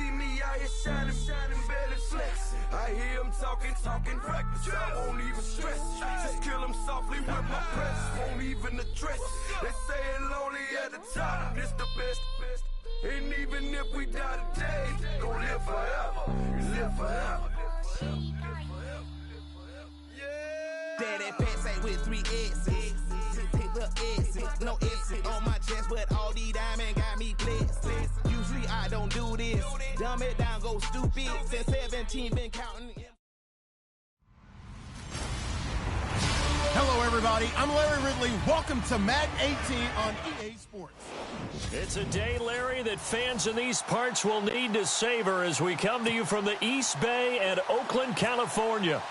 see me out here shining, belly flex. I hear him talking reckless. I won't even stress. Just kill him softly with my press. Won't even address. They say it lonely at the top. This the best. And even if we die today, gon' live forever. Live forever. Daddy pants ain't with 3 S's. Little S's, no S's on my chest, but all these diamonds got me blessed. Usually I don't do this. Dumb it down, go stupid. Since 17, been counting. Hello, everybody. I'm Larry Ridley. Welcome to Madden 18 on EA Sports. It's a day, Larry, that fans in these parts will need to savor as we come to you from the East Bay and Oakland, California.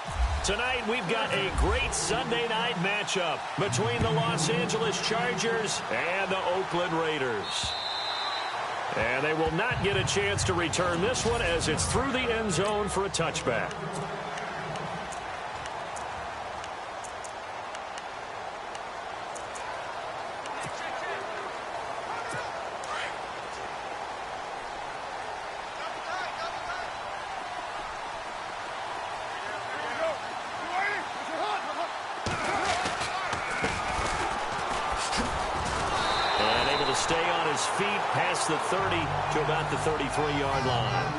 Tonight, we've got a great Sunday night matchup between the Los Angeles Chargers and the Oakland Raiders. And they will not get a chance to return this one as it's through the end zone for a touchback. Past the 30 to about the 33-yard line.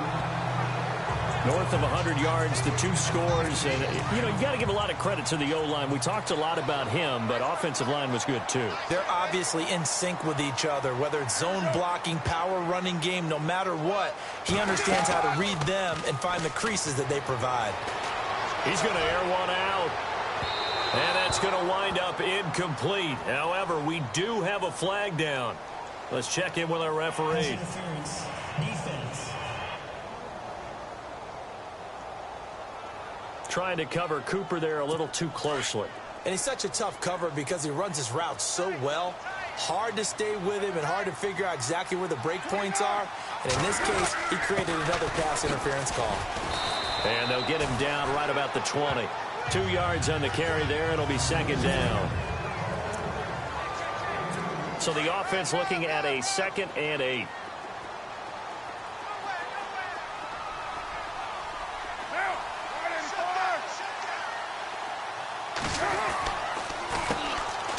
North of 100 yards, the 2 scores. And, you know, you got to give a lot of credit to the O-line. We talked a lot about him, but offensive line was good, too. They're obviously in sync with each other, whether it's zone blocking, power running game, no matter what. He understands how to read them and find the creases that they provide. He's going to air one out. And that's going to wind up incomplete. However, we do have a flag down. Let's check in with our referee. Defense. Trying to cover Cooper there a little too closely. And he's such a tough cover because he runs his route so well. Hard to stay with him and hard to figure out exactly where the break points are. And in this case, he created another pass interference call. And they'll get him down right about the 20. 2 yards on the carry there. It'll be second down. So the offense looking at a 2nd and 8.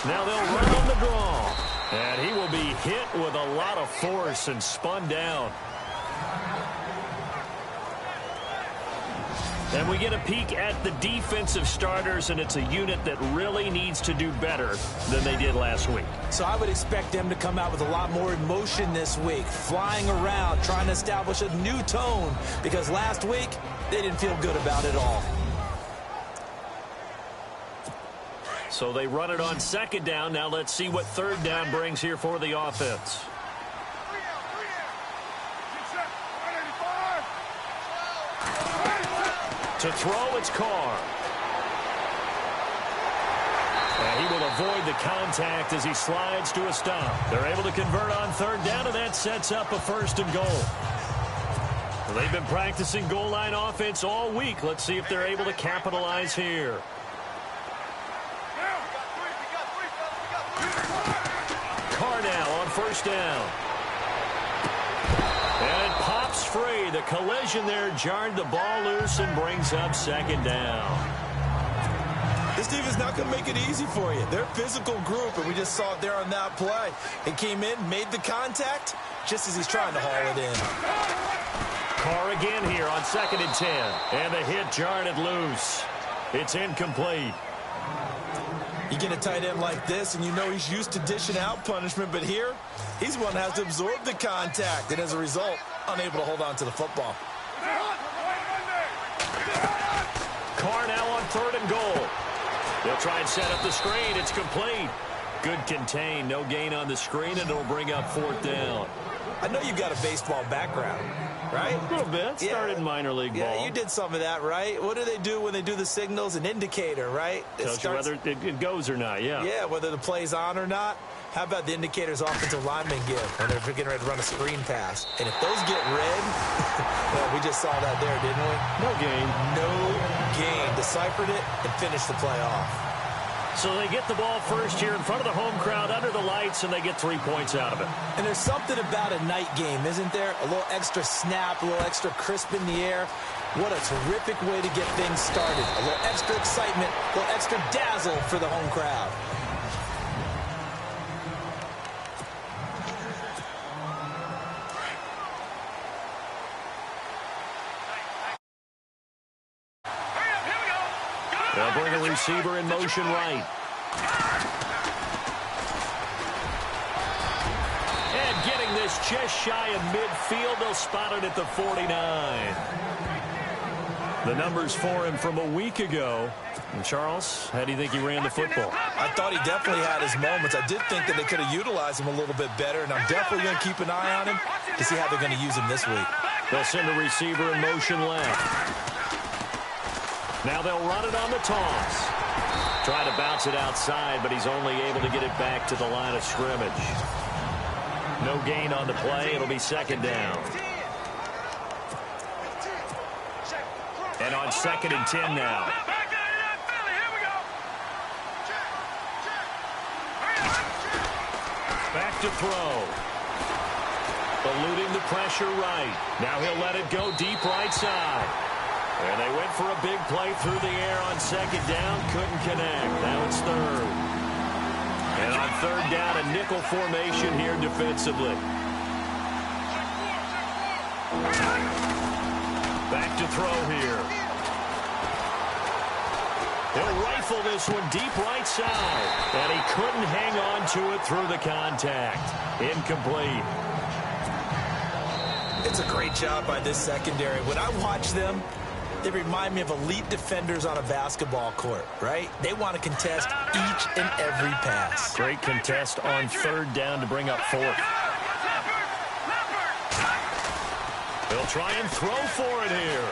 Now they'll run on the draw. And he will be hit with a lot of force and spun down. And we get a peek at the defensive starters, and it's a unit that really needs to do better than they did last week. So I would expect them to come out with a lot more emotion this week, flying around, trying to establish a new tone, because last week they didn't feel good about it all. So they run it on 2nd down. Now let's see what 3rd down brings here for the offense. To throw, it's Carr. And he will avoid the contact as he slides to a stop. They're able to convert on 3rd down, and that sets up a 1st and goal. Well, they've been practicing goal line offense all week. Let's see if they're able to capitalize here. Carr now on 1st down. And it pops free. The collision there jarred the ball loose and brings up 2nd down. This defense is not going to make it easy for you. They're a physical group, and we just saw it there on that play. It came in, made the contact, just as he's trying to haul it in. Carr again here on 2nd and 10. And the hit jarred it loose. It's incomplete. You get a tight end like this, and you know he's used to dishing out punishment, but here, he's the one that has to absorb the contact, and as a result, unable to hold on to the football. Carr now on 3rd and goal. They'll try and set up the screen. It's complete. Good contain. No gain on the screen, and it'll bring up 4th down. I know you've got a baseball background, right? A little bit. Started in minor league ball. Yeah, you did some of that, right? What do they do when they do the signals? An indicator, right? Tells you whether it goes or not, yeah. Yeah, whether the play's on or not. How about the indicators offensive linemen give when they're getting ready to run a screen pass? And if those get red, well, we just saw that there, didn't we? No gain. No gain. Deciphered it and finished the play off. So they get the ball first here in front of the home crowd under the lights, and they get 3 points out of it. And there's something about a night game, isn't there? A little extra snap, a little extra crisp in the air. What a terrific way to get things started. A little extra excitement, a little extra dazzle for the home crowd. They'll bring a receiver in motion right. And getting this just shy of midfield, they'll spot it at the 49. The numbers for him from a week ago. And Charles, how do you think he ran the football? I thought he definitely had his moments. I did think that they could have utilized him a little bit better, and I'm definitely going to keep an eye on him to see how they're going to use him this week. They'll send the receiver in motion left. Now they'll run it on the toss. Try to bounce it outside, but he's only able to get it back to the line of scrimmage. No gain on the play. It'll be second down. And on 2nd and 10 now. Back to throw. Eluding the pressure right. Now he'll let it go deep right side. And they went for a big play through the air on 2nd down. Couldn't connect. Now it's 3rd. And on 3rd down, a nickel formation here defensively. Back to throw here. He'll rifle this one deep right side. And he couldn't hang on to it through the contact. Incomplete. It's a great job by this secondary. When I watch them, they remind me of elite defenders on a basketball court, right? They want to contest each and every pass. Great contest on 3rd down to bring up 4th. They'll try and throw for it here.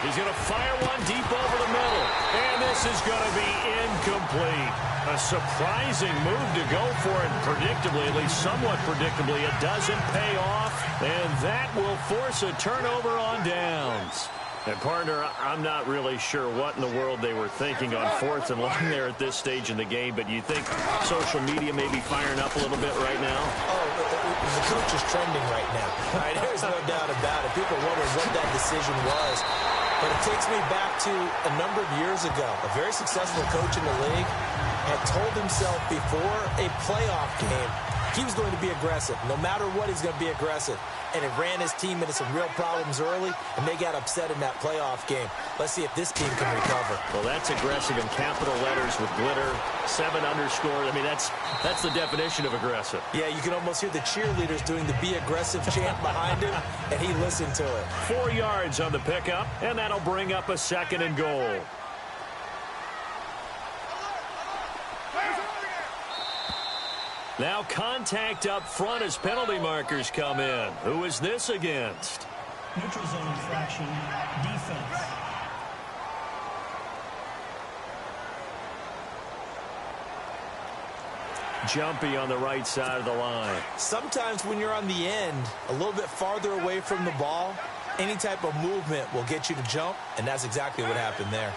He's going to fire one deep over the middle. And this is going to be incomplete. A surprising move to go for it. Predictably, at least somewhat predictably, it doesn't pay off. And that will force a turnover on downs. And, partner, I'm not really sure what in the world they were thinking on 4th and long there at this stage in the game, but you think social media may be firing up a little bit right now? Oh, the coach is trending right now. Right? There's no doubt about it. People wonder what that decision was. But it takes me back to a number of years ago. A very successful coach in the league had told himself before a playoff game he was going to be aggressive. No matter what, he's going to be aggressive. And it ran his team into some real problems early, and they got upset in that playoff game. Let's see if this team can recover. Well, that's aggressive in capital letters with glitter, 7 underscore. I mean, that's the definition of aggressive. Yeah, you can almost hear the cheerleaders doing the be aggressive chant behind him, and he listened to it. 4 yards on the pickup, and that'll bring up a 2nd and goal. Now contact up front as penalty markers come in. Who is this against? Neutral zone infraction, defense. Jumpy on the right side of the line. Sometimes when you're on the end, a little bit farther away from the ball, any type of movement will get you to jump, and that's exactly what happened there.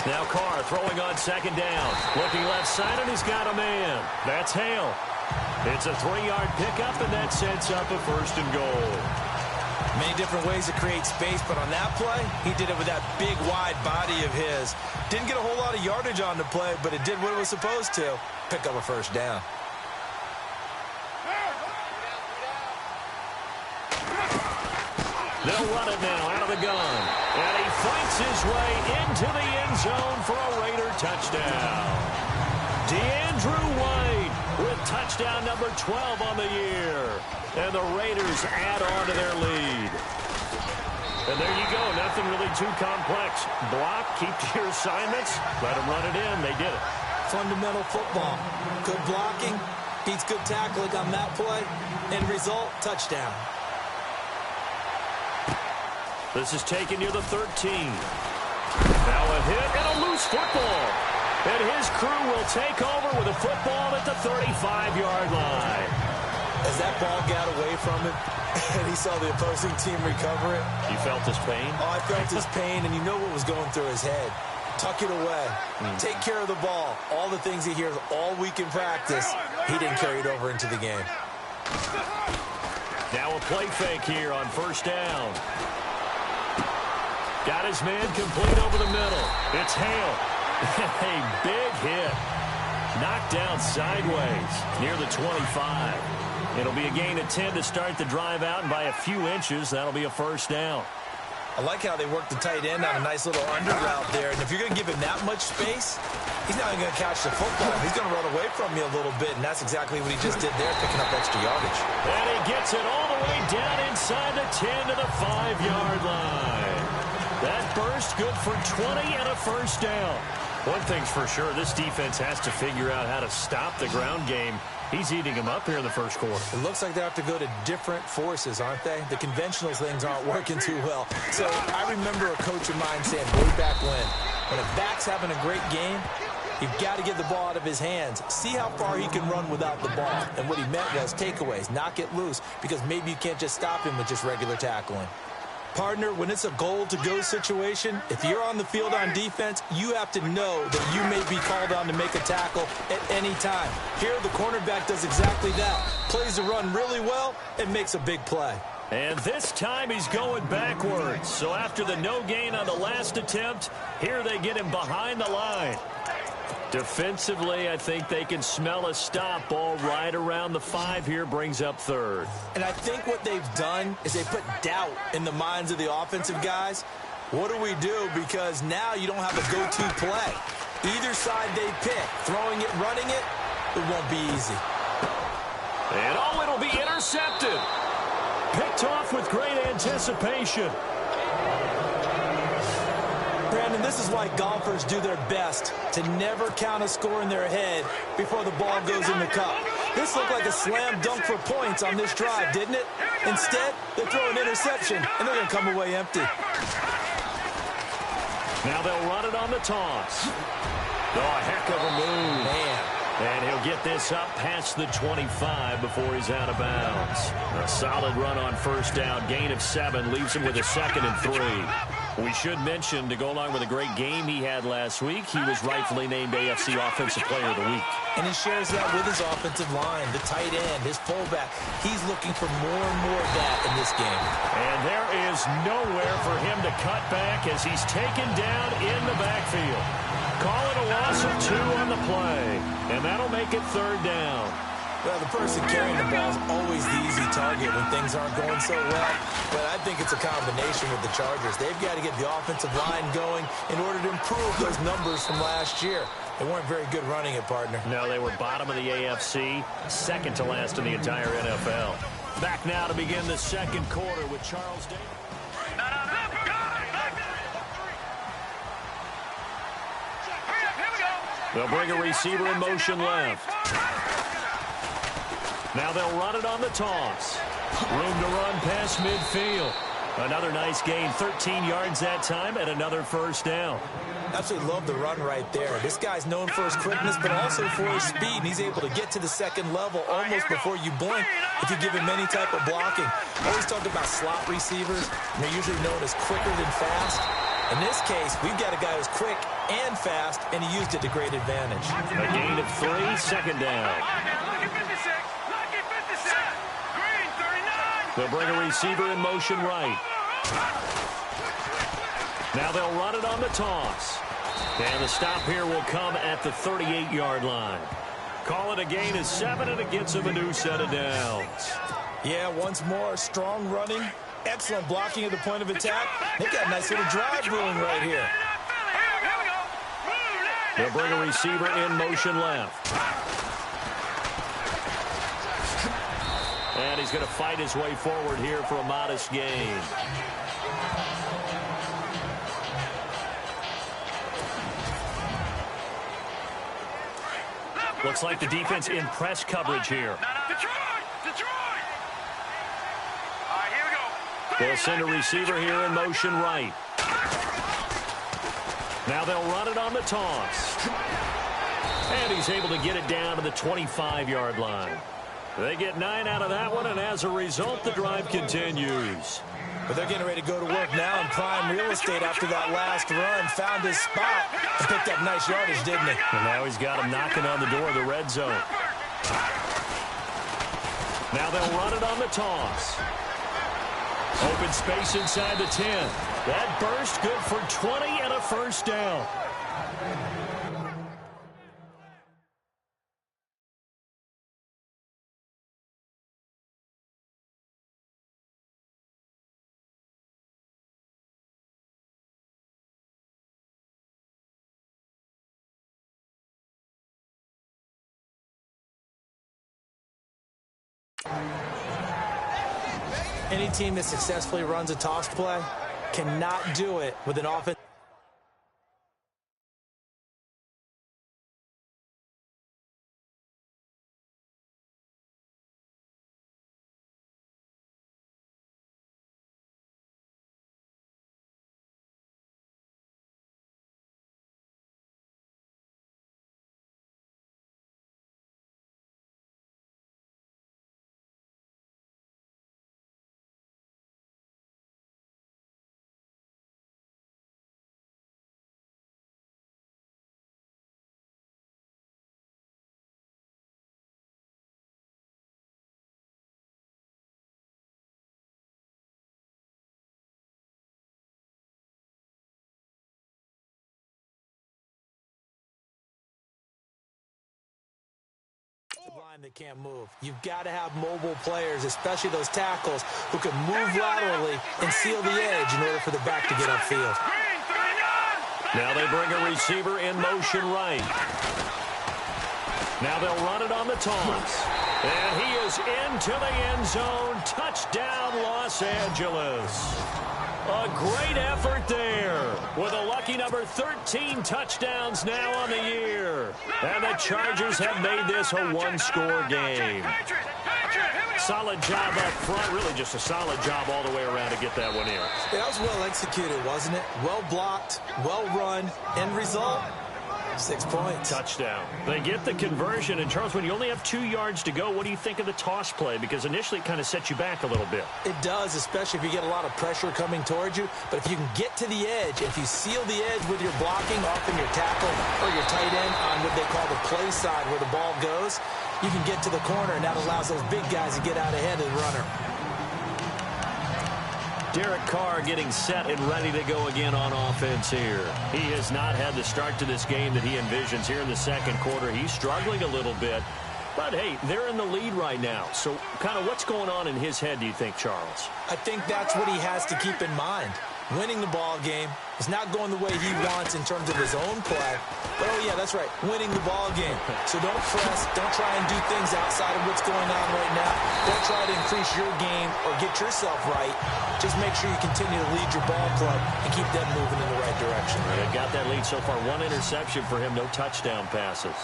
Now Carr throwing on 2nd down. Looking left side, and he's got a man. That's Hale. It's a 3-yard pickup, and that sets up a 1st and goal. Many different ways to create space, but on that play, he did it with that big, wide body of his. Didn't get a whole lot of yardage on the play, but it did what it was supposed to. Pick up a 1st down. They'll run it now out of the gun. And he fights his way into the end zone for a Raider touchdown. DeAndrew White with touchdown number 12 on the year. And the Raiders add on to their lead. And there you go. Nothing really too complex. Block, keep to your assignments, let them run it in. They did it. Fundamental football. Good blocking, beats good tackling on that play. End result, touchdown. This is taken near the 13. Now a hit and a loose football. And his crew will take over with a football at the 35-yard line. As that ball got away from him and he saw the opposing team recover it. You felt his pain? Oh, I felt his pain, and you know what was going through his head. tuck it away, take care of the ball. All the things he hears all week in practice, he didn't carry it over into the game. Now a play fake here on first down. Got his man complete over the middle. It's Hale. A big hit. Knocked down sideways near the 25. It'll be a gain of 10 to start the drive out, and by a few inches, that'll be a first down. I like how they work the tight end on a nice little under route there. And if you're going to give him that much space, he's not even going to catch the football. He's going to run away from you a little bit, and that's exactly what he just did there, picking up extra yardage. And he gets it all the way down inside the 10 to the 5-yard line. That burst good for 20 and a first down. One thing's for sure, this defense has to figure out how to stop the ground game. He's eating them up here in the first quarter. It looks like they have to go to different forces, aren't they? The conventional things aren't working too well. So I remember a coach of mine saying way back when a back's having a great game, you've got to get the ball out of his hands. See how far he can run without the ball. And what he meant was takeaways, knock it loose, because maybe you can't just stop him with just regular tackling. Partner, when it's a goal-to-go situation, if you're on the field on defense, you have to know that you may be called on to make a tackle at any time. Here, the cornerback does exactly that. Plays the run really well and makes a big play. And this time he's going backwards. So after the no gain on the last attempt, here they get him behind the line. Defensively, I think they can smell a stop ball right around the 5 here, brings up third. And I think what they've done is they put doubt in the minds of the offensive guys. What do we do? Because now you don't have a go-to play. Either side they pick, throwing it, running it, it won't be easy. And oh, it'll be intercepted. Picked off with great anticipation. Brandon, this is why golfers do their best to never count a score in their head before the ball goes in the cup. This looked like a slam dunk for points on this drive, didn't it? Instead, they throw an interception, and they're going to come away empty. Now they'll run it on the toss. Oh, a heck of a move. Man. And he'll get this up past the 25 before he's out of bounds. A solid run on first down. Gain of 7 leaves him with a 2nd and 3. We should mention, to go along with a great game he had last week, he was rightfully named AFC Offensive Player of the Week. And he shares that with his offensive line, the tight end, his fullback. He's looking for more and more of that in this game. And there is nowhere for him to cut back as he's taken down in the backfield. Call it a loss of 2 on the play, and that'll make it 3rd down. Well, the person carrying the ball is always the easy target when things aren't going so well. But I think it's a combination with the Chargers. They've got to get the offensive line going in order to improve those numbers from last year. They weren't very good running it, partner. No, they were bottom of the AFC, 2nd to last in the entire NFL. Back now to begin the second quarter with Charles Davis. They'll bring a receiver in motion left. Now they'll run it on the toss. Room to run past midfield. Another nice gain, 13 yards that time, and another first down. Absolutely love the run right there. This guy's known for his quickness, but also for his speed. And he's able to get to the second level almost before you blink if you give him any type of blocking. Always talk about slot receivers, and they're usually known as quicker than fast. In this case, we've got a guy who's quick and fast, and he used it to great advantage. A gain of 3, 2nd down. They'll bring a receiver in motion right. Now they'll run it on the toss. And the stop here will come at the 38-yard line. Call it a gain of 7, and it gets him a new set of downs. Yeah, once more, strong running, excellent blocking at the point of attack. They've got a nice little drive brewing right here. They'll bring a receiver in motion left. And he's going to fight his way forward here for a modest gain. Looks like the defense in press coverage here. Detroit! All right, here we go. They'll send a receiver here in motion right. Now they'll run it on the toss. And he's able to get it down to the 25-yard line. They get 9 out of that one, and as a result, the drive continues. But they're getting ready to go to work now in prime real estate after that last run. Found his spot and picked up nice yardage, didn't he? And now he's got him knocking on the door of the red zone. Now they'll run it on the toss. Open space inside the 10. That burst good for 20 and a first down. Any team that successfully runs a toss play cannot do it with an offense. Line that can't move. You've got to have mobile players, especially those tackles, who can move laterally and seal the edge in order for the back to get upfield. Now they bring a receiver in motion right. Now they'll run it on the toss. And he is into the end zone. Touchdown, Los Angeles. A great effort there with a lucky number 13 touchdowns now on the year. And the Chargers have made this a one-score game. Solid job up front, really just a solid job all the way around to get that one in. Yeah, that was well executed, wasn't it? Well blocked, well run. End result, 6 points. Touchdown. They get the conversion. And, Charles, when you only have 2 yards to go, what do you think of the toss play? Because initially it kind of sets you back a little bit. It does, especially if you get a lot of pressure coming towards you. But if you can get to the edge, if you seal the edge with your blocking, often your tackle or your tight end on what they call the play side where the ball goes, you can get to the corner, and that allows those big guys to get out ahead of the runner. Derek Carr getting set and ready to go again on offense here. He has not had the start to this game that he envisions here in the second quarter. He's struggling a little bit. But, hey, they're in the lead right now. So kind of what's going on in his head, do you think, Charles? I think that's what he has to keep in mind. Winning the ball game is not going the way he wants in terms of his own play. But, oh, yeah, that's right, winning the ball game. So don't press. Don't try and do things outside of what's going on right now. Don't try to increase your game or get yourself right. Just make sure you continue to lead your ball club and keep them moving in the right direction. They've got that lead so far. 1 interception for him, no touchdown passes.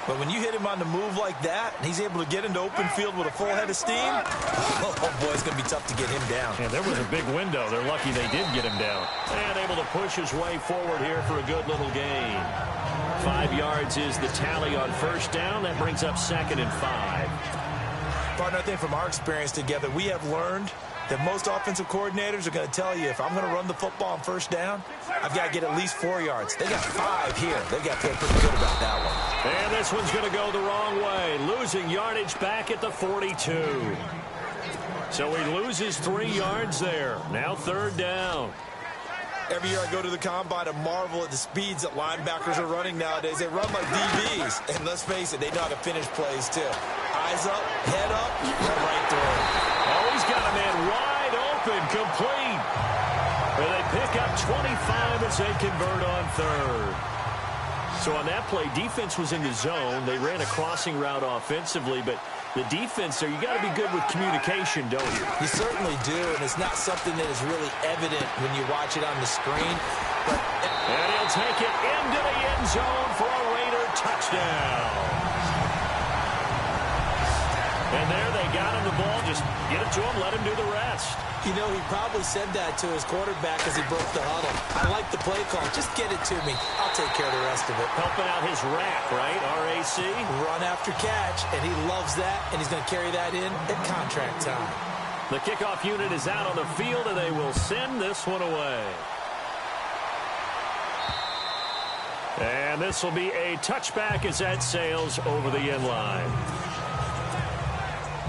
But when you hit him on the move like that, and he's able to get into open field with a full head of steam, oh, boy, it's going to be tough to get him down. Yeah, there was a big window. They're lucky they did get him down. And able to push his way forward here for a good little gain. 5 yards is the tally on first down. That brings up 2nd and 5. Partner, I think from our experience together, we have learned that most offensive coordinators are going to tell you, if I'm going to run the football on first down, I've got to get at least 4 yards. They got 5 here. They've got to feel pretty good about that one. And this one's going to go the wrong way. Losing yardage back at the 42. So he loses 3 yards there. Now 3rd down. Every year I go to the combine and marvel at the speeds that linebackers are running nowadays. They run like DBs. And let's face it, they know how to finish plays too. Eyes up, head up, run right through. Oh, he's got a man wide open, complete. And they pick up 25 as they convert on 3rd. So on that play, defense was in the zone. They ran a crossing route offensively, but the defense there, you got to be good with communication, don't you? You certainly do, and it's not something that is really evident when you watch it on the screen. But and he'll take it into the end zone for a Raider touchdown. And there they got him the ball. Just get it to him, let him do the rest. You know, he probably said that to his quarterback as he broke the huddle. I like the play call. Just get it to me. I'll take care of the rest of it. Helping out his rack, right? RAC. Run after catch, and he loves that, and he's going to carry that in at contract time. The kickoff unit is out on the field, and they will send this one away. And this will be a touchback as that sails over the end line.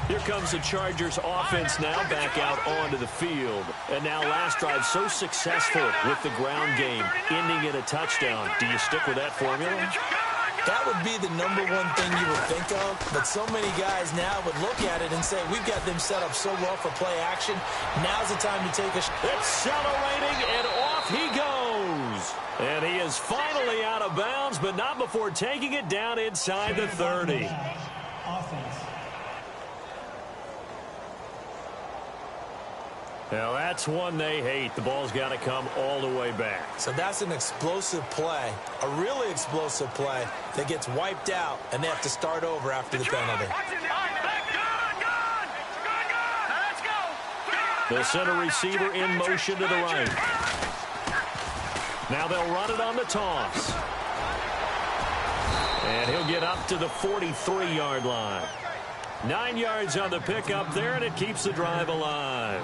Here comes the Chargers offense now back out onto the field. And now last drive so successful with the ground game, ending in a touchdown. Do you stick with that formula? That would be the number one thing you would think of, but so many guys now would look at it and say, we've got them set up so well for play action. Now's the time to take a shot. Accelerating, and off he goes. And he is finally out of bounds, but not before taking it down inside the 30. Offense. Now that's one they hate. The ball's got to come all the way back. So that's an explosive play, a really explosive play that gets wiped out, and they have to start over after the penalty. The center receiver in motion to the right. Now they'll run it on the toss. And he'll get up to the 43-yard line. 9 yards on the pickup there, and it keeps the drive alive.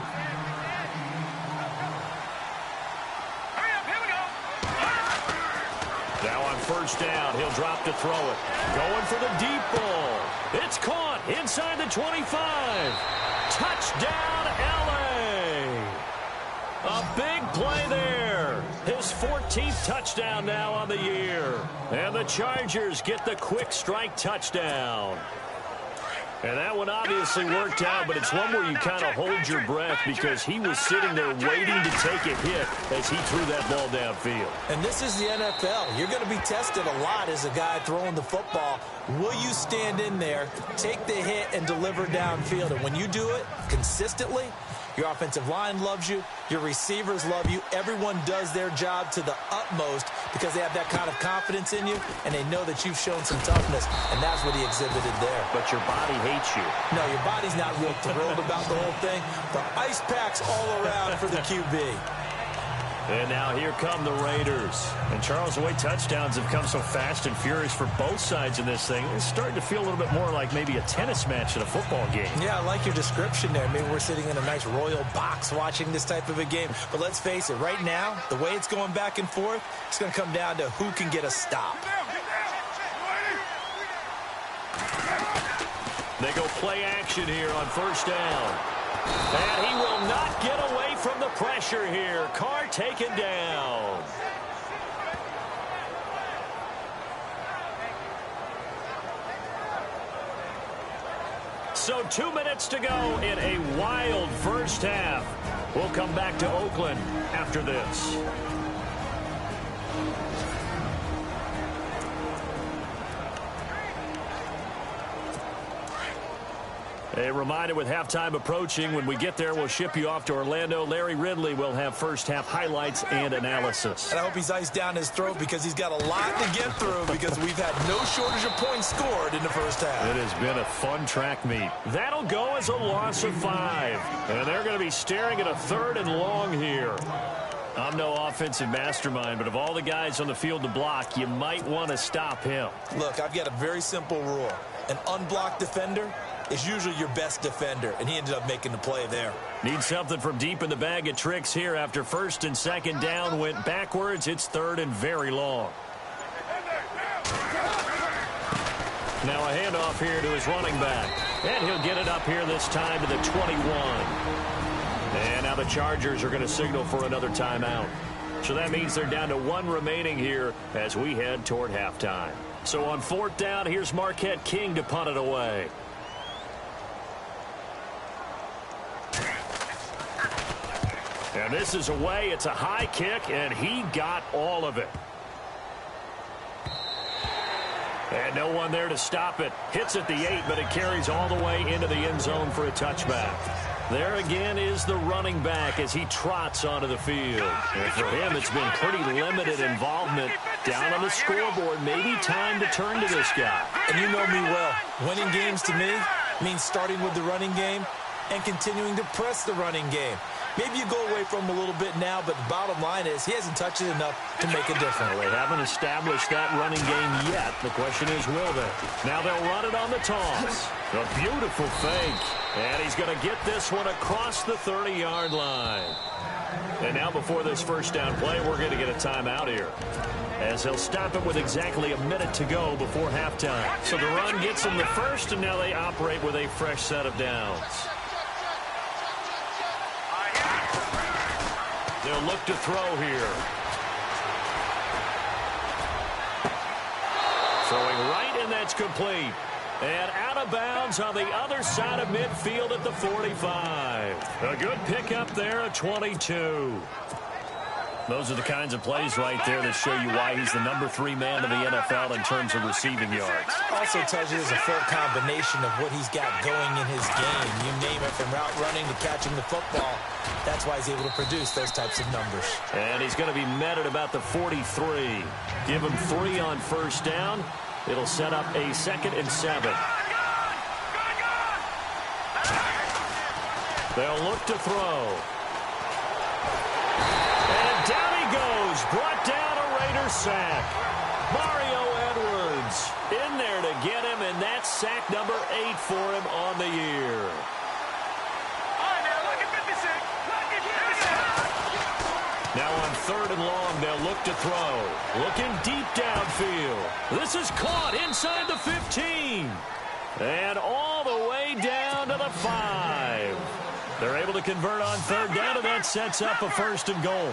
Now on first down, he'll drop to throw it. Going for the deep ball. It's caught inside the 25. Touchdown, L.A. A big play there. His 14th touchdown now on the year. And the Chargers get the quick strike touchdown. And that one obviously worked out, but it's one where you kind of hold your breath because he was sitting there waiting to take a hit as he threw that ball downfield. And this is the NFL. You're going to be tested a lot as a guy throwing the football. Will you stand in there, take the hit, and deliver downfield? And when you do it consistently, your offensive line loves you. Your receivers love you. Everyone does their job to the utmost because they have that kind of confidence in you, and they know that you've shown some toughness, and that's what he exhibited there. But your body hates you. No, your body's not real thrilled about the whole thing. The ice packs all around for the QB. And now here come the Raiders. And Charles, the way touchdowns have come so fast and furious for both sides in this thing, it's starting to feel a little bit more like maybe a tennis match in a football game. Yeah, I like your description there. Maybe we're sitting in a nice royal box watching this type of a game. But let's face it, right now, the way it's going back and forth, it's going to come down to who can get a stop. They go play action here on first down. And he will not get away from the pressure here. Carr taken down. So 2 minutes to go in a wild first half. We'll come back to Oakland after this. A reminder, with halftime approaching, when we get there, we'll ship you off to Orlando. Larry Ridley will have first-half highlights and analysis. And I hope he's iced down his throat because he's got a lot to get through because we've had no shortage of points scored in the first half. It has been a fun track meet. That'll go as a loss of 5. And they're going to be staring at a 3rd and long here. I'm no offensive mastermind, but of all the guys on the field to block, you might want to stop him. Look, I've got a very simple rule. An unblocked defender is usually your best defender, and he ended up making the play there. Need something from deep in the bag of tricks here after first and second down went backwards. It's 3rd and very long. Now a handoff here to his running back, and he'll get it up here this time to the 21. And now the Chargers are going to signal for another timeout. So that means they're down to 1 remaining here as we head toward halftime. So on 4th down, here's Marquette King to punt it away. And this is away. It's a high kick, and he got all of it. And no one there to stop it. Hits at the 8, but it carries all the way into the end zone for a touchback. There again is the running back as he trots onto the field. And for him, it's been pretty limited involvement. Down on the scoreboard, maybe time to turn to this guy. And you know me well. Winning games to me means starting with the running game and continuing to press the running game. Maybe you go away from him a little bit now, but the bottom line is he hasn't touched it enough to make a difference. Well, they haven't established that running game yet. The question is, will they? Now they'll run it on the toss. A beautiful fake. And he's going to get this one across the 30-yard line. And now before this first down play, we're going to get a timeout here, as he'll stop it with exactly a minute to go before halftime. So the run gets them the first, and now they operate with a fresh set of downs. They'll look to throw here. Throwing right, and that's complete. And out of bounds on the other side of midfield at the 45. A good pickup there at 22. Those are the kinds of plays right there that show you why he's the #3 man of the NFL in terms of receiving yards. Also tells you there's a full combination of what he's got going in his game. You name it, from route running to catching the football. That's why he's able to produce those types of numbers. And he's going to be met at about the 43. Give him 3 on first down. It'll set up a 2nd and 7. They'll look to throw. And down he goes. Brought down a Raider sack. Mario Edwards in there to get him, and that's sack number 8 for him on the year. Now on 3rd and long, they'll look to throw. Looking deep downfield. This is caught inside the 15. And all the way down to the 5. They're able to convert on 3rd down, and that sets up a 1st and goal.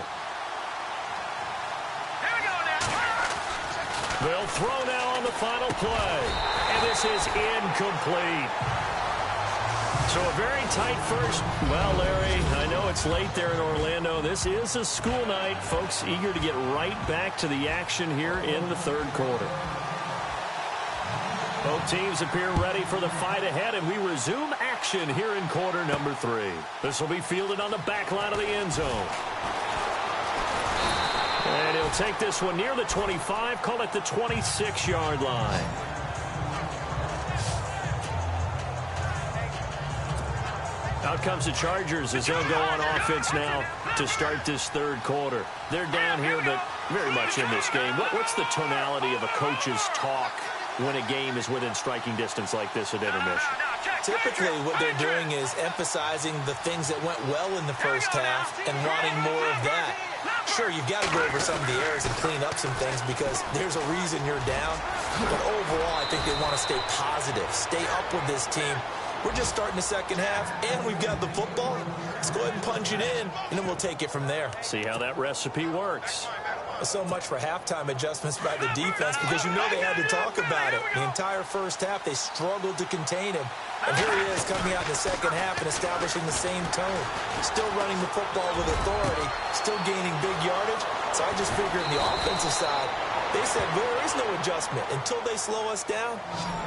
They'll throw now on the final play. And this is incomplete. So a very tight first. Well, Larry, I know it's late there in Orlando. This is a school night. Folks eager to get right back to the action here in the 3rd quarter. Both teams appear ready for the fight ahead, and we resume action here in quarter number 3. This will be fielded on the back line of the end zone. And he'll take this one near the 25, call it the 26-yard line. Out comes the Chargers as they'll go on offense now to start this 3rd quarter. They're down here, but very much in this game. What's the tonality of a coach's talk when a game is within striking distance like this at intermission? Typically, what they're doing is emphasizing the things that went well in the first half and wanting more of that. Sure, you've got to go over some of the errors and clean up some things because there's a reason you're down. But overall, I think they want to stay positive, stay up with this team. We're just starting the 2nd half, and we've got the football. Let's go ahead and punch it in, and then we'll take it from there. See how that recipe works. So much for halftime adjustments by the defense, because you know they had to talk about it. The entire first half, they struggled to contain him. And here he is coming out in the 2nd half and establishing the same tone. Still running the football with authority, still gaining big yardage. So I just figured on the offensive side, they said, well, there is no adjustment. Until they slow us down,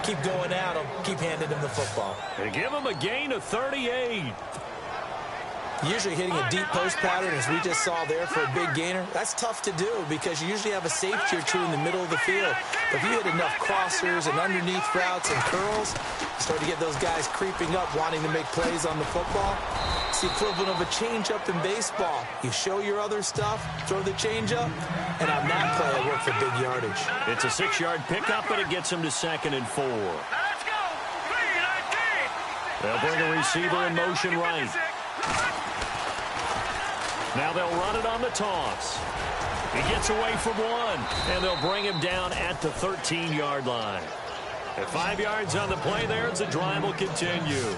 keep going at them, keep handing them the football. And give them a gain of 38. Usually hitting a deep post pattern, as we just saw there, for a big gainer, that's tough to do because you usually have a safety or 2 in the middle of the field. But if you hit enough crossers and underneath routes and curls, you start to get those guys creeping up, wanting to make plays on the football. It's the equivalent of a changeup in baseball. You show your other stuff, throw the changeup, and on that play, it worked for big yardage. It's a 6-yard pickup, but it gets him to 2nd and 4. They'll bring a receiver in motion right. Now they'll run it on the toss. He gets away from 1, and they'll bring him down at the 13-yard line. At 5 yards on the play there, the drive will continue.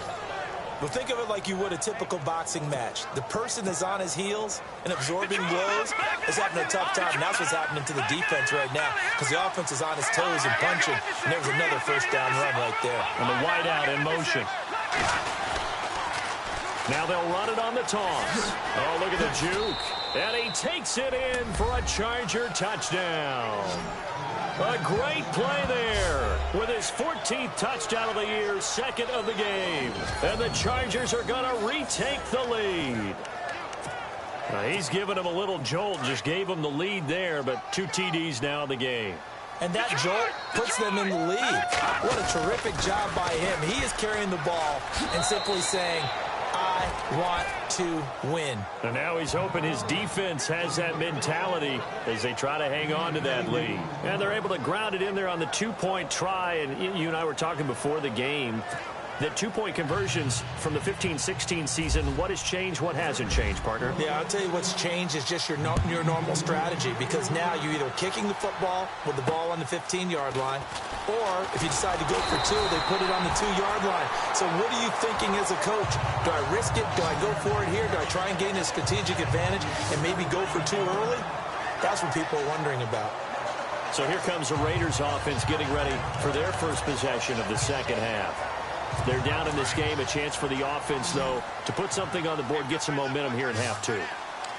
Well, think of it like you would a typical boxing match. The person is on his heels and absorbing blows is having a tough time. And that's what's happening to the defense right now because the offense is on his toes and punching. And there's another 1st down run right there. And the wideout in motion. Now they'll run it on the toss. Oh, look at the juke. And he takes it in for a Charger touchdown. A great play there with his 14th touchdown of the year, 2nd of the game. And the Chargers are going to retake the lead. Now, he's given him a little jolt, just gave him the lead there, but 2 TDs now in the game. And that jolt puts them in the lead. What a terrific job by him. He is carrying the ball and simply saying, I want to win. And now he's hoping his defense has that mentality as they try to hang on to that lead. And they're able to ground it in there on the two-point try. And you and I were talking before the game that two-point conversions from the 15-16 season, what has changed, what hasn't changed, partner? Yeah, I'll tell you what's changed is just your normal strategy, because now you're either kicking the football with the ball on the 15-yard line, or if you decide to go for two, they put it on the 2-yard line. So what are you thinking as a coach? Do I risk it? Do I go for it here? Do I try and gain a strategic advantage and maybe go for two early? That's what people are wondering about. So here comes the Raiders offense getting ready for their first possession of the second half. They're down in this game. A chance for the offense, though, to put something on the board, get some momentum here in half two.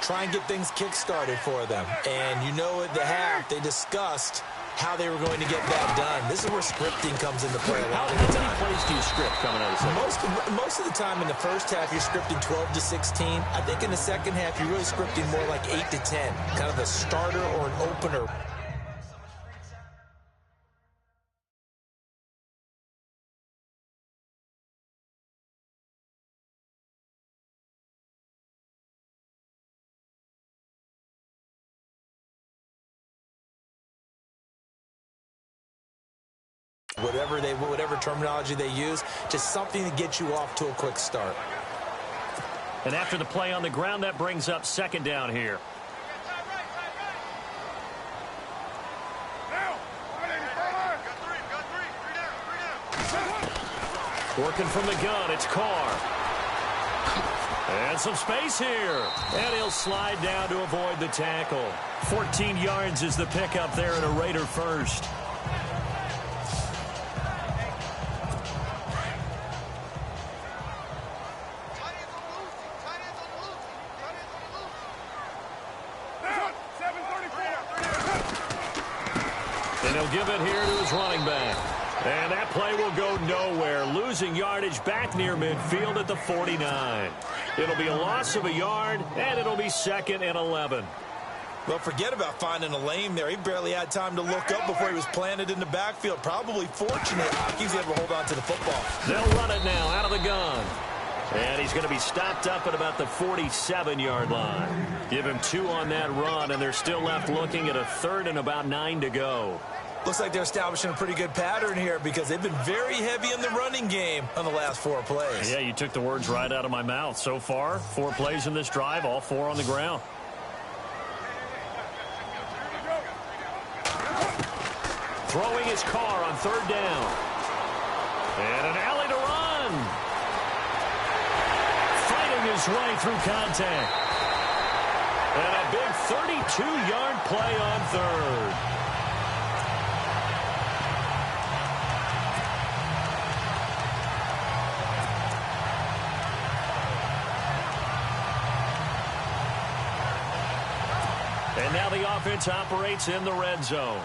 Try and get things kick-started for them. And you know at the half, they discussed how they were going to get that done. This is where scripting comes into play a lot of the time. How many plays do you script coming out of the second? Most of the time in the first half, you're scripting 12 to 16. I think in the second half, you're really scripting more like 8 to 10, kind of a starter or an opener. Whatever terminology they use, just something to get you off to a quick start. And after the play on the ground, that brings up second down here. Working from the gun, it's Carr. And some space here. And he'll slide down to avoid the tackle. 14 yards is the pickup there and a Raider first. And he'll give it here to his running back. And that play will go nowhere. Losing yardage back near midfield at the 49. It'll be a loss of a yard, and it'll be 2nd and 11. Well, forget about finding a lane there. He barely had time to look up before he was planted in the backfield. Probably fortunate he was able to hold on to the football. They'll run it now out of the gun. And he's going to be stopped up at about the 47-yard line. Give him 2 on that run, and they're still left looking at a 3rd and about 9 to go. Looks like they're establishing a pretty good pattern here because they've been very heavy in the running game on the last 4 plays. Yeah, you took the words right out of my mouth. So far, 4 plays in this drive, all 4 on the ground. Throwing his Carr on 3rd down. And an alley to run. Fighting his way through contact. And a big 32-yard play on 3rd. And now the offense operates in the red zone.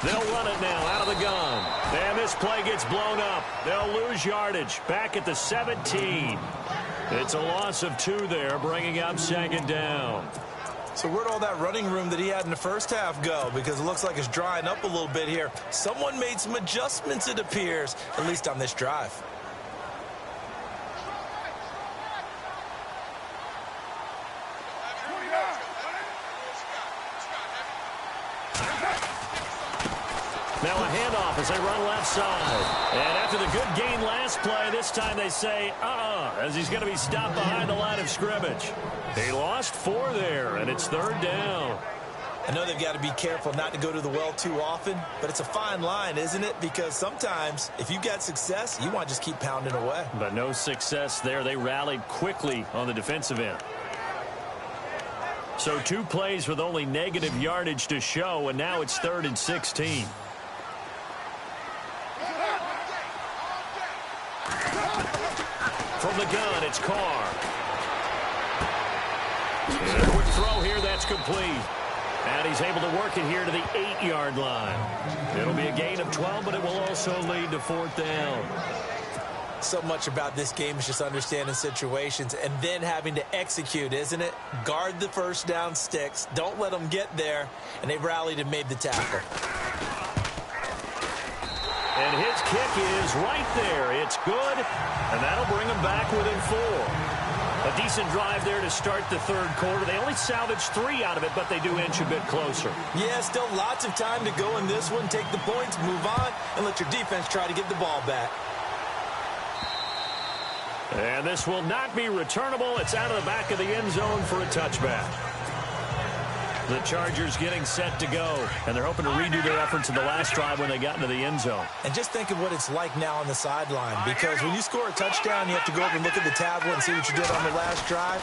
They'll run it now out of the gun. And this play gets blown up. They'll lose yardage back at the 17. It's a loss of 2 there, bringing up 2nd down. So where'd all that running room that he had in the first half go? Because it looks like it's drying up a little bit here. Someone made some adjustments, it appears, at least on this drive. Now a handoff as they run left side. And after the good gain last play, this time they say, as he's going to be stopped behind the line of scrimmage. He lost 4 there, and it's 3rd down. I know they've got to be careful not to go to the well too often, but it's a fine line, isn't it? Because sometimes, if you've got success, you want to just keep pounding away. But no success there. They rallied quickly on the defensive end. So 2 plays with only negative yardage to show, and now it's 3rd and 16. From the gun, it's Carr. And a quick throw here, that's complete. And he's able to work it here to the 8-yard line. It'll be a gain of 12, but it will also lead to 4th down. So much about this game is just understanding situations and then having to execute, isn't it? Guard the first down sticks. Don't let them get there. And they rallied and made the tackle. And his kick is right there. It's good, and that'll bring him back within 4. A decent drive there to start the third quarter. They only salvaged 3 out of it, but they do inch a bit closer. Yeah, still lots of time to go in this one. Take the points, move on, and let your defense try to get the ball back. And this will not be returnable. It's out of the back of the end zone for a touchback. The Chargers getting set to go, and they're hoping to redo their efforts in the last drive when they got into the end zone. And just think of what it's like now on the sideline, because when you score a touchdown, you have to go over and look at the tablet and see what you did on the last drive.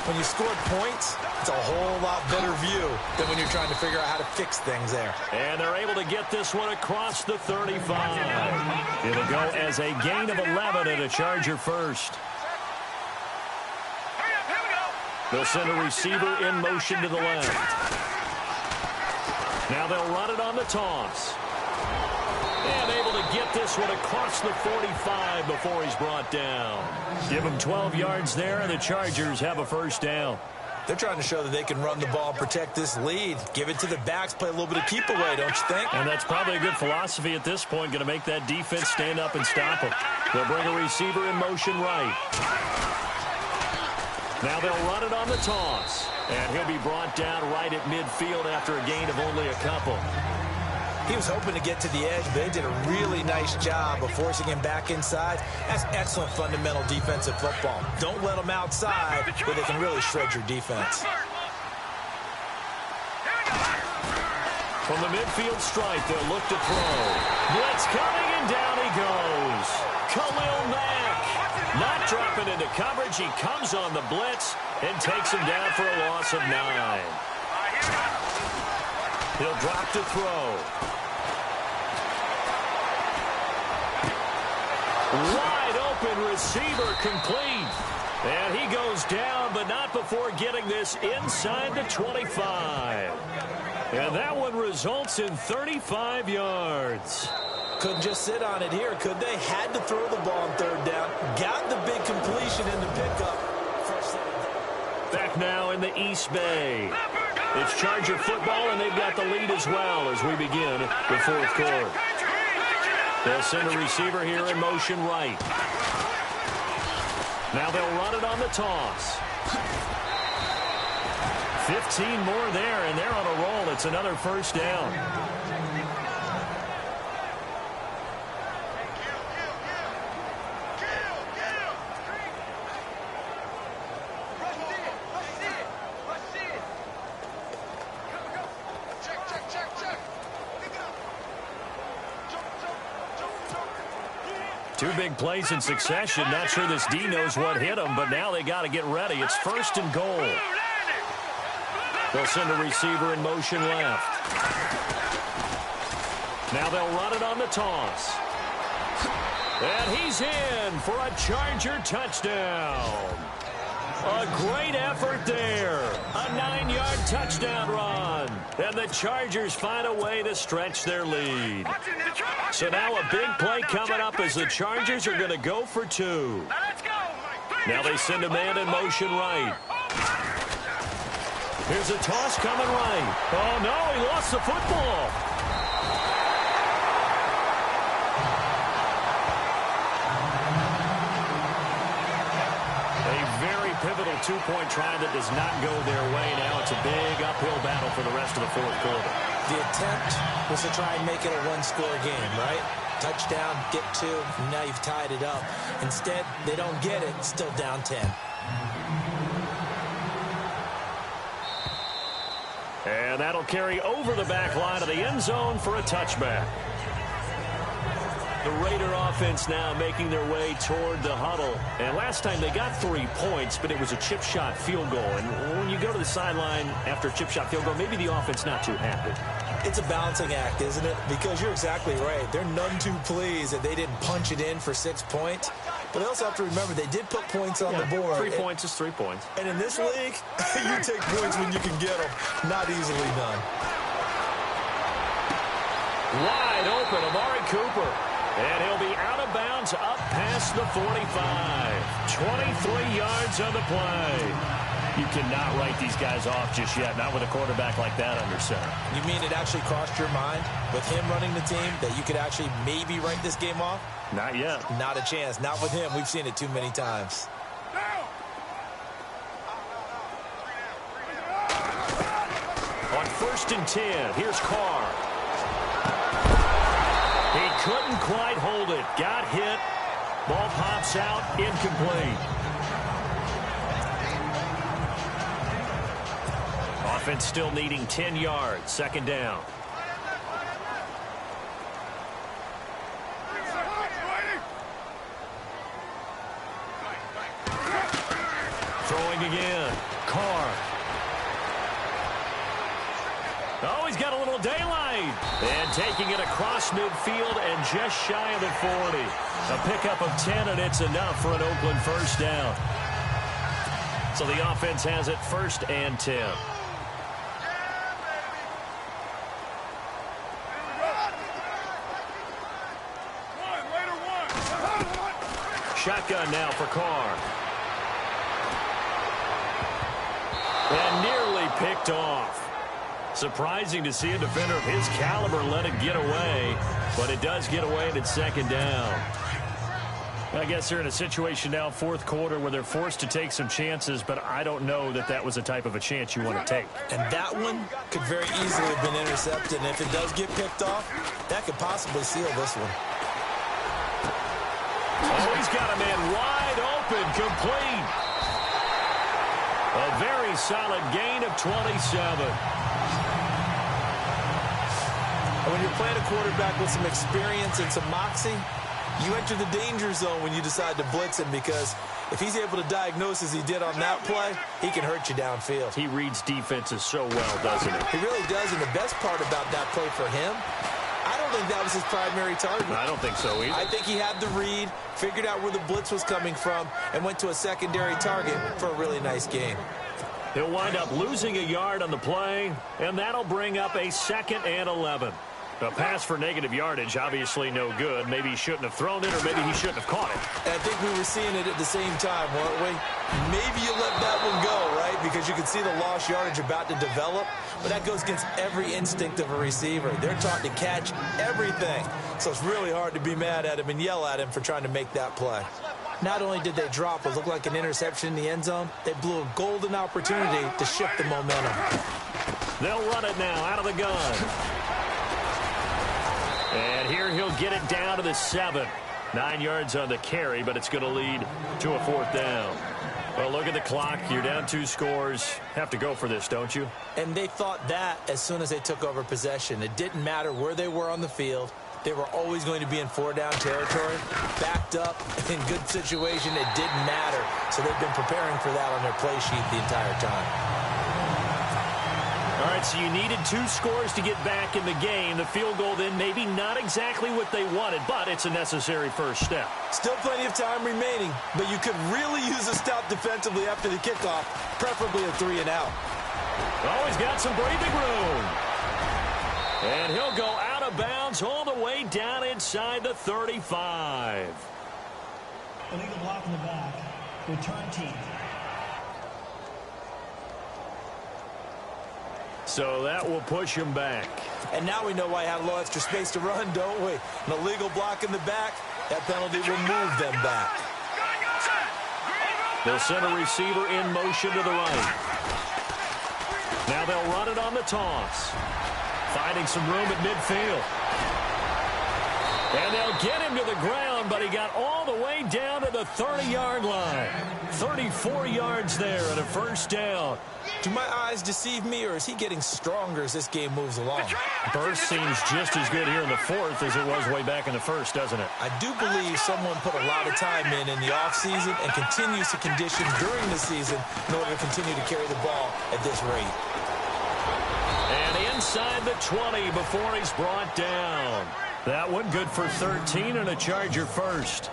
When you scored points, it's a whole lot better view than when you're trying to figure out how to fix things there. And they're able to get this one across the 35. It'll go as a gain of 11 and a Charger first. They'll send a receiver in motion to the left. Now they'll run it on the toss. And able to get this one across the 45 before he's brought down. Give him 12 yards there, and the Chargers have a first down. They're trying to show that they can run the ball and protect this lead. Give it to the backs, play a little bit of keep away, don't you think? And that's probably a good philosophy at this point, going to make that defense stand up and stop him. They'll bring a receiver in motion right. Now they'll run it on the toss. And he'll be brought down right at midfield after a gain of only a couple. He was hoping to get to the edge, but they did a really nice job of forcing him back inside. That's excellent fundamental defensive football. Don't let them outside where they can really shred your defense. From the midfield stripe, they'll look to throw. Blitz coming, and down he goes. Khalil Mack not dropping into coverage. He comes on the blitz and takes him down for a loss of 9. He'll drop to throw. Wide open receiver complete. And he goes down, but not before getting this inside the 25. And that one results in 35 yards. Couldn't just sit on it here, could they? Had to throw the ball on third down. Got the big completion in the pickup. Back now in the East Bay. It's Charger football, and they've got the lead as well as we begin the fourth quarter. They'll send a receiver here in motion right. Now they'll run it on the toss. 15 more there, and they're on a roll. It's another first down. Two big plays in succession. Not sure this D knows what hit him, but now they got to get ready. It's first and goal. They'll send a receiver in motion left. Now they'll run it on the toss. And he's in for a Charger touchdown. A great effort there. A 9-yard touchdown run. And the Chargers find a way to stretch their lead. So now a big play coming up as the Chargers are going to go for 2. Now they send a man in motion right. Here's a toss coming right. Oh, no, he lost the football. Pivotal two-point try that does not go their way. Now it's a big uphill battle for the rest of the fourth quarter. The attempt was to try and make it a one-score game, right? Touchdown, get 2, and now you've tied it up. Instead, they don't get it, still down 10. And that'll carry over the back line of the end zone for a touchback. The Raider offense now making their way toward the huddle. And last time they got 3 points, but it was a chip shot field goal. And when you go to the sideline after a chip shot field goal, maybe the offense not too happy. It's a balancing act, isn't it? Because you're exactly right. They're none too pleased that they didn't punch it in for 6 points. But they also have to remember they did put points on the board. 3 points is 3 points. And in this league, you take points when you can get them. Not easily done. Wide open, Amari Cooper. And he'll be out of bounds up past the 45. 23 yards on the play. You cannot write these guys off just yet, not with a quarterback like that under center. You mean it actually crossed your mind with him running the team that you could actually maybe write this game off? Not yet. Not a chance. Not with him. We've seen it too many times. On 1st and 10, here's Carr. He couldn't quite hold it. Got hit. Ball pops out. Incomplete. Offense still needing 10 yards. 2nd down. Throwing again. Carr. Oh, he's got a little daylight. And taking it across midfield and just shy of the 40. A pickup of 10, and it's enough for an Oakland 1st down. So the offense has it 1st and 10. Shotgun now for Carr. And nearly picked off. Surprising to see a defender of his caliber let it get away, but it does get away and it's 2nd down. I guess they're in a situation now, 4th quarter, where they're forced to take some chances, but I don't know that that was the type of a chance you want to take. And that one could very easily have been intercepted, and if it does get picked off, that could possibly seal this one. Oh, he's got a man wide open, complete. A very solid gain of 27. When you're playing a quarterback with some experience and some moxie, you enter the danger zone when you decide to blitz him, because if he's able to diagnose as he did on that play, he can hurt you downfield. He reads defenses so well, doesn't he? He really does, and the best part about that play for him, I don't think that was his primary target. I don't think so either. I think he had the read, figured out where the blitz was coming from, and went to a secondary target for a really nice gain. He'll wind up losing a yard on the play, and that'll bring up a 2nd and 11. A pass for negative yardage, obviously no good. Maybe he shouldn't have thrown it, or maybe he shouldn't have caught it. And I think we were seeing it at the same time, weren't we? Maybe you let that one go, right? Because you can see the lost yardage about to develop. But that goes against every instinct of a receiver. They're taught to catch everything. So it's really hard to be mad at him and yell at him for trying to make that play. Not only did they drop what looked like an interception in the end zone, they blew a golden opportunity to shift the momentum. They'll run it now out of the gun. And here he'll get it down to the 7. 9 yards on the carry, but it's going to lead to a 4th down. Well, look at the clock. You're down 2 scores. Have to go for this, don't you? And they thought that as soon as they took over possession. It didn't matter where they were on the field. They were always going to be in 4-down territory, backed up, in good situation. It didn't matter. So they've been preparing for that on their play sheet the entire time. All right, so you needed 2 scores to get back in the game. The field goal then maybe not exactly what they wanted, but it's a necessary first step. Still plenty of time remaining, but you could really use a stop defensively after the kickoff, preferably a 3-and-out. Oh, he's got some breathing room. And he'll go out of bounds all the way down inside the 35. Illegal block in the back. Return team. So that will push him back. And now we know why he had a little extra space to run, don't we? An illegal block in the back, that penalty will move them back. They'll send a receiver in motion to the right. Now they'll run it on the toss. Finding some room at midfield. And they'll get him to the ground, but he got all the way down to the 30-yard line. 34 yards there and a 1st down. Do my eyes deceive me, or is he getting stronger as this game moves along? Burst seems just as good here in the 4th as it was way back in the 1st, doesn't it? I do believe someone put a lot of time in the offseason and continues to condition during the season in order to continue to carry the ball at this rate. And inside the 20 before he's brought down. That one good for 13 and a Charger first.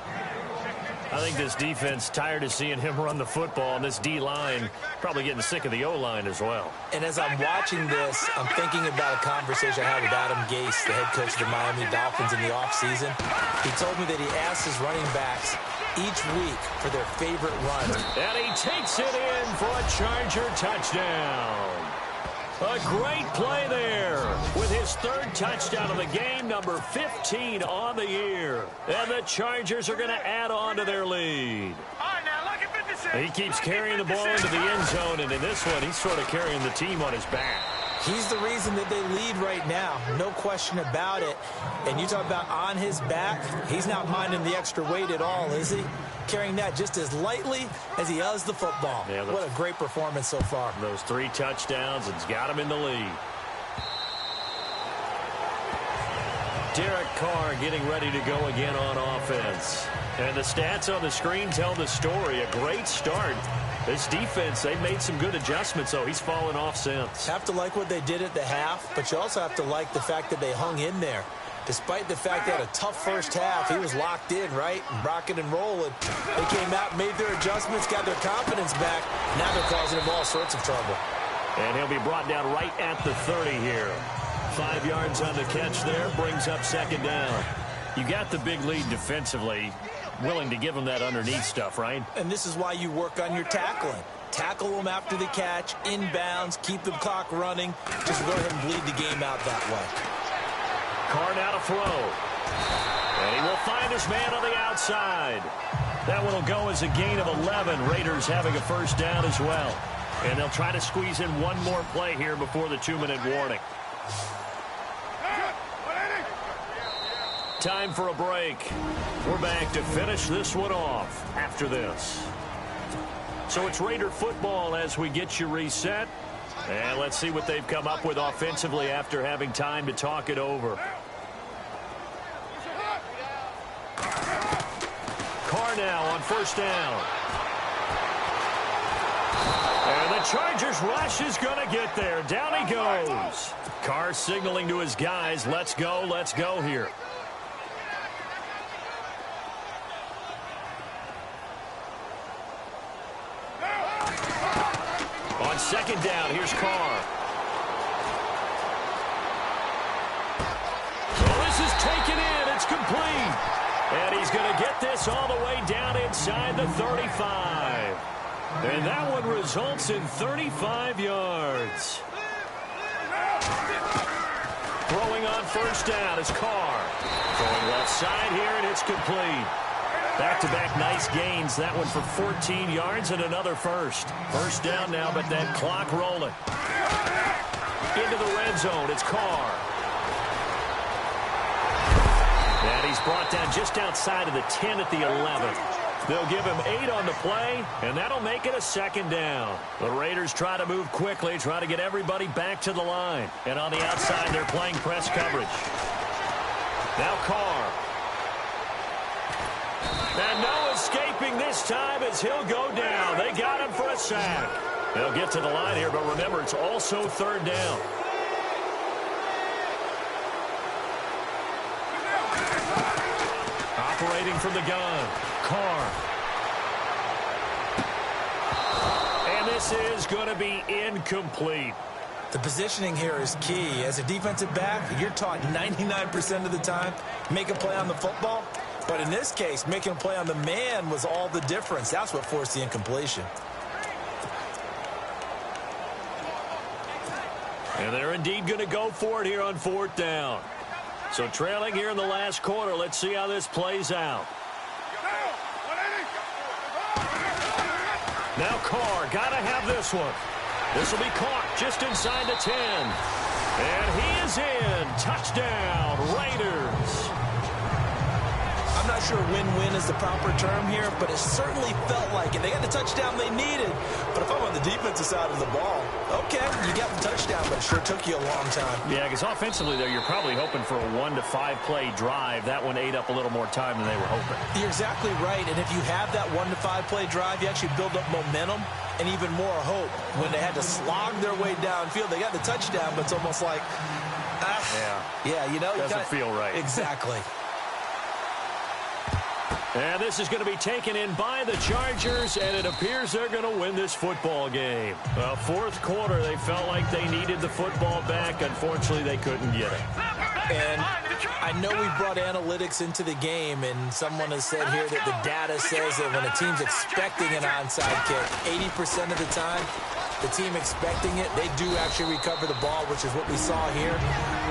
I think this defense tired of seeing him run the football, and this D-line probably getting sick of the O-line as well. And as I'm watching this, I'm thinking about a conversation I had with Adam Gase, the head coach of the Miami Dolphins in the offseason. He told me that he asked his running backs each week for their favorite runs. And he takes it in for a Charger touchdown. A great play there with his third touchdown of the game, number 15 on the year. And the Chargers are going to add on to their lead. He keeps carrying the ball into the end zone, and in this one, he's sort of carrying the team on his back. He's the reason that they lead right now, no question about it. And you talk about on his back, he's not minding the extra weight at all, is he? Carrying that just as lightly as he does the football. Yeah, what a great performance so far. Those 3 touchdowns, it's got him in the lead. Derek Carr getting ready to go again on offense. And the stats on the screen tell the story. A great start. This defense, they've made some good adjustments, so he's fallen off since. Have to like what they did at the half, but you also have to like the fact that they hung in there. Despite the fact they had a tough first half, he was locked in, right? Rocking and rolling. They came out, made their adjustments, got their confidence back. Now they're causing him all sorts of trouble. And he'll be brought down right at the 30 here. 5 yards on the catch there, brings up second down. You got the big lead defensively. Willing to give him that underneath stuff, right? And this is why you work on your tackling. Tackle them after the catch, inbounds, keep the clock running. Just go ahead and bleed the game out that way. Carr now to throw. And he will find his man on the outside. That one will go as a gain of 11. Raiders having a first down as well. And they'll try to squeeze in one more play here before the 2-minute warning. Time for a break. We're back to finish this one off after this. So it's Raider football as we get you reset. And let's see what they've come up with offensively after having time to talk it over. Carr now on first down. And the Chargers rush is going to get there. Down he goes. Carr signaling to his guys, let's go here. On second down, here's Carr. So this is taken in. It's complete. And he's going to get this all the way down inside the 35. And that one results in 35 yards. Throwing on first down is Carr. Going left side here, and it's complete. Back-to-back nice gains. That one for 14 yards and another first. First down now, but that clock rolling. Into the red zone, it's Carr. And he's brought down just outside of the 10 at the 11. They'll give him 8 on the play, and that'll make it a second down. The Raiders try to move quickly, try to get everybody back to the line. And on the outside, they're playing press coverage. Now Carr. And no escaping this time as he'll go down. They got him for a sack. They'll get to the line here, but remember, it's also third down. Operating from the gun, Carr. And this is going to be incomplete. The positioning here is key. As a defensive back, you're taught 99% of the time, make a play on the football. But in this case, making a play on the man was all the difference. That's what forced the incompletion. And they're indeed going to go for it here on fourth down. So trailing here in the last quarter, let's see how this plays out. Now Carr, got to have this one. This will be caught just inside the 10. And he is in. Touchdown, Raiders. I'm not sure win-win is the proper term here, but it certainly felt like it. They got the touchdown they needed. But if I'm on the defensive side of the ball, okay, you got the touchdown, but it sure took you a long time. Yeah, because offensively there, you're probably hoping for a 1 to 5 play drive. That one ate up a little more time than they were hoping. You're exactly right, and if you have that 1 to 5 play drive, you actually build up momentum and even more hope. When they had to slog their way downfield, they got the touchdown, but it's almost like, you know. Doesn't feel right. Exactly. And this is going to be taken in by the Chargers, and it appears they're going to win this football game. Fourth quarter, they felt like they needed the football back. Unfortunately, they couldn't get it. And I know we brought analytics into the game, and someone has said here that the data says that when a team's expecting an onside kick, 80% of the time, the team expecting it, they do actually recover the ball, which is what we saw here.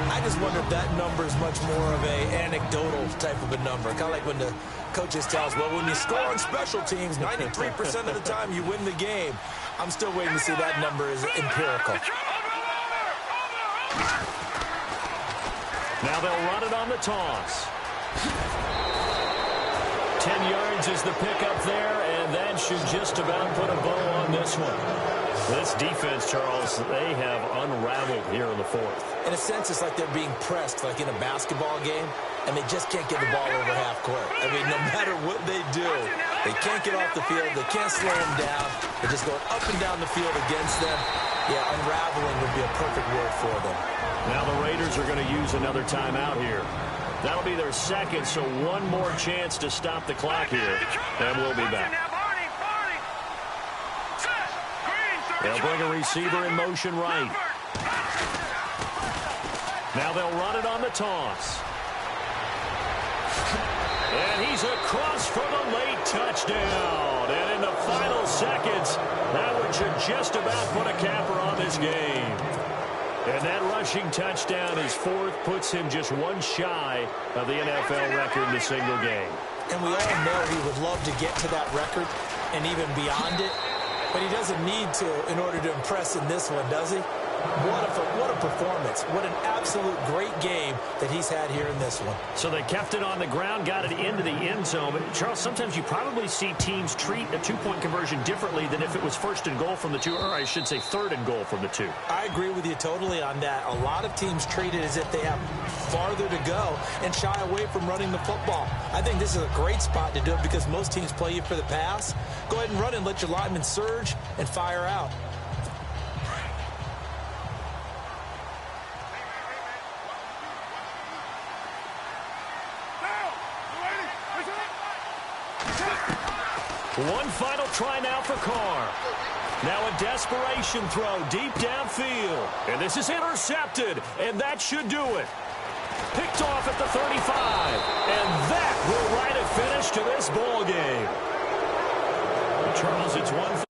I just wonder if that number is much more of an anecdotal type of a number. Kind of like when the coaches tell us, well, when you score on special teams, 93% of the time you win the game. I'm still waiting to see that number is empirical. Now they'll run it on the toss. 10 yards is the pickup there, and that should just about put a bow on this one. This defense, Charles, they have unraveled here in the fourth. In a sense, it's like they're being pressed like in a basketball game, and they just can't get the ball over half court. I mean, no matter what they do, they can't get off the field. They can't slow them down. They're just going up and down the field against them. Yeah, unraveling would be a perfect word for them. Now the Raiders are going to use another timeout here. That'll be their second, so one more chance to stop the clock here, and we'll be back. They'll bring a receiver in motion right. Now they'll run it on the toss. And he's across for the late touchdown. And in the final seconds, that one should just about put a capper on this game. And that rushing touchdown, his fourth, puts him just one shy of the NFL record in a single game. And we all know he would love to get to that record and even beyond it. But he doesn't need to in order to impress in this one, does he? What a performance. What an absolute great game that he's had here in this one. So they kept it on the ground, got it into the end zone. But, Charles, sometimes you probably see teams treat a two-point conversion differently than if it was first and goal from the two, or I should say third and goal from the two. I agree with you totally on that. A lot of teams treat it as if they have farther to go and shy away from running the football. I think this is a great spot to do it because most teams play you for the pass. Go ahead and run and let your linemen surge and fire out. One final try now for Carr. Now a desperation throw deep downfield. And this is intercepted, and that should do it. Picked off at the 35. And that will write a finish to this ball game. Charles, it's one thing.